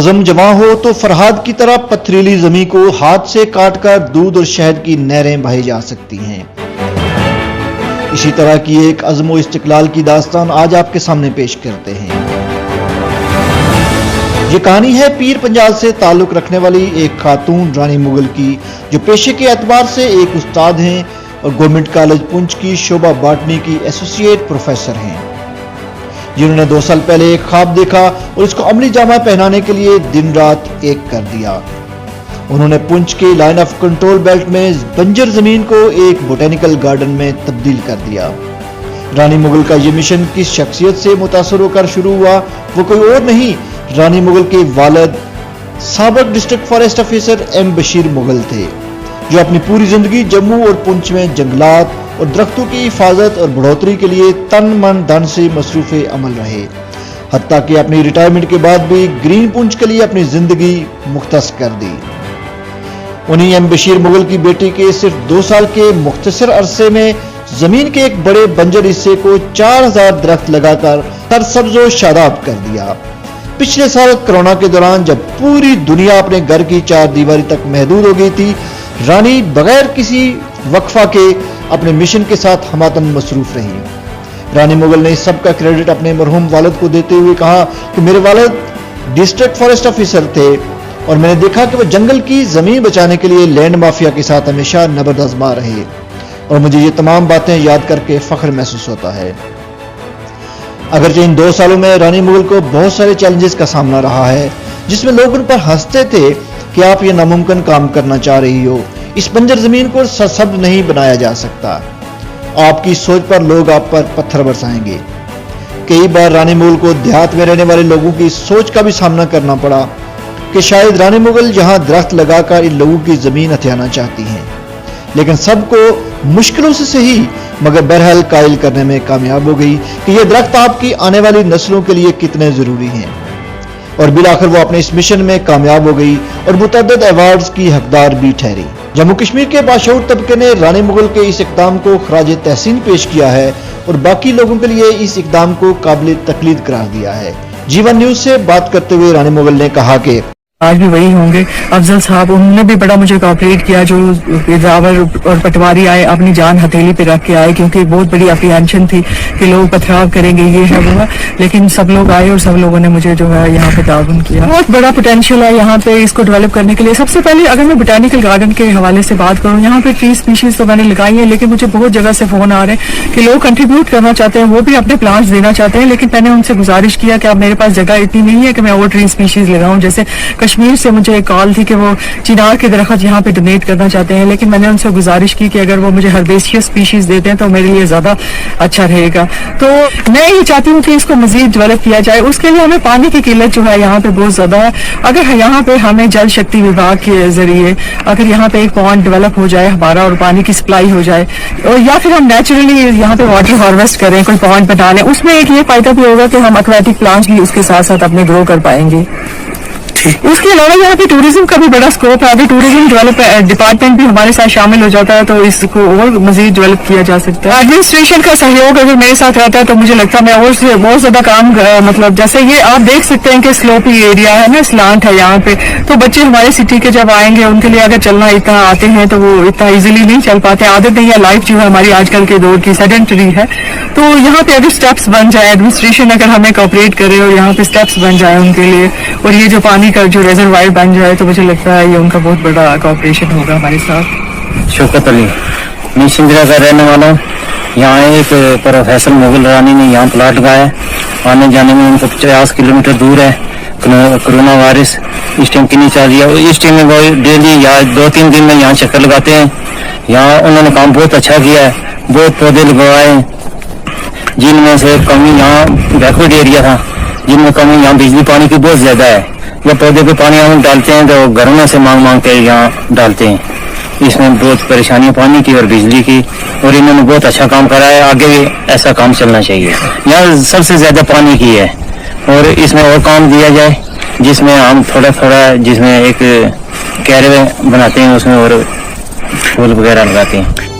अज़म जमा हो तो फरहाद की तरह पथरीली जमीन को हाथ से काटकर दूध और शहद की नहरें बहाई जा सकती हैं। इसी तरह की एक अज़्म व इस्तिक़लाल की दास्तान आज आपके सामने पेश करते हैं। ये कहानी है पीर पंजाल से ताल्लुक रखने वाली एक खातून रानी मुगल की, जो पेशे के एतबार से एक उस्ताद हैं और गवर्नमेंट कॉलेज पुंछ की शोबा बॉटनी की एसोसिएट प्रोफेसर हैं, जिन्होंने 2 साल पहले एक ख्वाब देखा और इसको अमली जामा पहनाने के लिए दिन रात एक कर दिया। उन्होंने पुंछ के लाइन ऑफ कंट्रोल बेल्ट में बंजर जमीन को एक बोटेनिकल गार्डन में तब्दील कर दिया। रानी मुगल का ये मिशन किस शख्सियत से मुतासर होकर शुरू हुआ, वो कोई और नहीं, रानी मुगल के वालिद साबिक district forest officer M Bashir Mughal थे, जो अपनी पूरी जिंदगी जम्मू और पुंछ में जंगलात और दरख्तों की हिफाजत और बढ़ोतरी के लिए तन मन धन से मसरूफ अमल रहे, हत्ता कि अपनी रिटायरमेंट के बाद भी ग्रीन पुंछ के लिए अपनी जिंदगी मुख्तस कर दी। उन्हीं एम बशीर मुगल की बेटी के सिर्फ 2 साल के मुख्तसर अरसे में जमीन के एक बड़े बंजर हिस्से को 4000 दरख्त लगाकर सरसब्ज व शादाब कर दिया। पिछले साल कोरोना के दौरान जब पूरी दुनिया अपने घर की 4 दीवारी तक महदूद हो गई थी, रानी बगैर किसी वक्फा के अपने मिशन के साथ हमातन मसरूफ रही। रानी मुगल ने इस सब का क्रेडिट अपने मरहूम वालिद को देते हुए कहा कि मेरे वालिद डिस्ट्रिक्ट फॉरेस्ट ऑफिसर थे और मैंने देखा कि वो जंगल की जमीन बचाने के लिए लैंड माफिया के साथ हमेशा नबर्द आज़मा रहे, और मुझे ये तमाम बातें याद करके फख्र महसूस होता है। अगरचे इन 2 सालों में रानी मुगल को बहुत सारे चैलेंजेस का सामना रहा है, जिसमें लोग उन पर हंसते थे कि आप ये नामुमकिन काम करना चाह रही हो, इस बंजर जमीन को सरसब्ज नहीं बनाया जा सकता, आपकी सोच पर लोग आप पर पत्थर बरसाएंगे। कई बार रानी मुगल को देहात में रहने वाले लोगों की सोच का भी सामना करना पड़ा कि शायद रानी मुगल यहां दरख्त लगाकर इन लोगों की जमीन हथियाना चाहती हैं, लेकिन सबको मुश्किलों से सही मगर बहरहाल कायल करने में कामयाब हो गई कि ये दरख्त आपकी आने वाली नस्लों के लिए कितने जरूरी हैं, और बिलाखिर वो अपने इस मिशन में कामयाब हो गई और मुतअद्दिद अवार्ड्स की हकदार भी ठहरी। जम्मू कश्मीर के बाशऊर तबके ने रानी मुगल के इस इक़दाम को खराज तहसीन पेश किया है और बाकी लोगों के लिए इस इक़दाम को काबिल तकलीद करार दिया है। जीवन न्यूज से बात करते हुए रानी मुगल ने कहा कि आज भी वही होंगे अफजल साहब, उन्होंने भी बड़ा मुझे कोऑपरेट किया। जो रावल और पटवारी आए अपनी जान हथेली पे रख के आए, क्योंकि बहुत बड़ी अप्रीहेंशन थी कि लोग पथराव करेंगे, ये है वो है, लेकिन सब लोग आए और सब लोगों ने मुझे जो है यहाँ पे ताउन किया। बहुत बड़ा पोटेंशियल है यहाँ पे इसको डेवलप करने के लिए। सबसे पहले अगर मैं बोटेनिकल गार्डन के हवाले से बात करूँ, यहाँ पे ट्री स्पीशीज तो मैंने लगाई है, लेकिन मुझे बहुत जगह से फोन आ रहे हैं कि लोग कंट्रीब्यूट करना चाहते हैं, वो भी अपने प्लांट्स देना चाहते हैं, लेकिन मैंने उनसे गुजारिश किया कि अब मेरे पास जगह इतनी नहीं है कि मैं और ट्री स्पीशीज लगाऊं। जैसे कश्मीर से मुझे कॉल थी कि वो चिनार के दरख्त यहाँ पे डोनेट करना चाहते हैं, लेकिन मैंने उनसे गुजारिश की कि अगर वो मुझे हर्बेशियस स्पीशीज देते हैं तो मेरे लिए ज्यादा अच्छा रहेगा। तो मैं ये चाहती हूँ कि इसको मजीद डेवलप किया जाए। उसके लिए हमें पानी की किल्लत जो है यहाँ पे बहुत ज्यादा है। अगर यहाँ पे हमें जल शक्ति विभाग के जरिए अगर यहाँ पे एक पॉन्ड डेवलप हो जाए हमारा और पानी की सप्लाई हो जाए, और या फिर हम नेचुरली यहाँ पे वाटर हार्वेस्ट करें, कोई पॉन्ड बना लें, उसमें एक ये फायदा भी होगा कि हम एक्वेटिक प्लांट्स भी उसके साथ साथ अपने ग्रो कर पाएंगे। उसके अलावा यहाँ पे टूरिज्म का भी बड़ा स्कोप है। अभी टूरिज्म डेवलप डिपार्टमेंट भी हमारे साथ शामिल हो जाता है तो इसको और मजीद डेवलप किया जा सकता है। एडमिनिस्ट्रेशन का सहयोग अगर मेरे साथ रहता है तो मुझे लगता है मैं और से बहुत ज्यादा काम मतलब जैसे ये आप देख सकते हैं कि स्लोपी एरिया है ना, स्लांट है यहाँ पे, तो बच्चे हमारे सिटी के जब आएंगे उनके लिए अगर चलना इतना आते हैं तो वो इतना इजीली नहीं चल पाते, आदत नहीं है। लाइफ जो है हमारी आजकल के दौर की सेडेंटरी है, तो यहाँ पे अगर स्टेप्स बन जाए, एडमिनिस्ट्रेशन अगर हमें कोऑपरेट करे और यहाँ पे स्टेप्स बन जाए उनके लिए, और ये जो पानी का जो रिजर्वायर बन जाए, तो मुझे लगता है ये उनका बहुत बड़ा कोऑपरेशन होगा हमारे साथ। शौकत अली, मैं सिंधरा का रहने वाला हूँ। यहाँ एक प्रोफेसर मुगल रानी ने यहाँ प्लाट लगाया है, आने जाने में उनको 50 किलोमीटर दूर है। कोरोना वायरस इस टाइम की नहीं चल रही है, इस टाइम में वो डेली या 2-3 दिन में यहाँ चक्कर लगाते हैं। यहाँ उन्होंने काम बहुत अच्छा किया है, बहुत पौधे लगवाए, जिनमें से कमी यहाँ बैकवर्ड एरिया था, जिनमें कमी यहाँ बिजली पानी की बहुत ज्यादा है। जब पौधे पे पानी हम डालते हैं तो घरों में से मांग के यहाँ डालते हैं, इसमें बहुत परेशानियां पानी की और बिजली की, और इन्होंने बहुत अच्छा काम करा है। आगे भी ऐसा काम चलना चाहिए। यहाँ सबसे ज्यादा पानी की है और इसमें और काम दिया जाए, जिसमें हम थोड़ा थोड़ा जिसमें एक क्यारे बनाते हैं उसमें और फूल वगैरह लगाते हैं।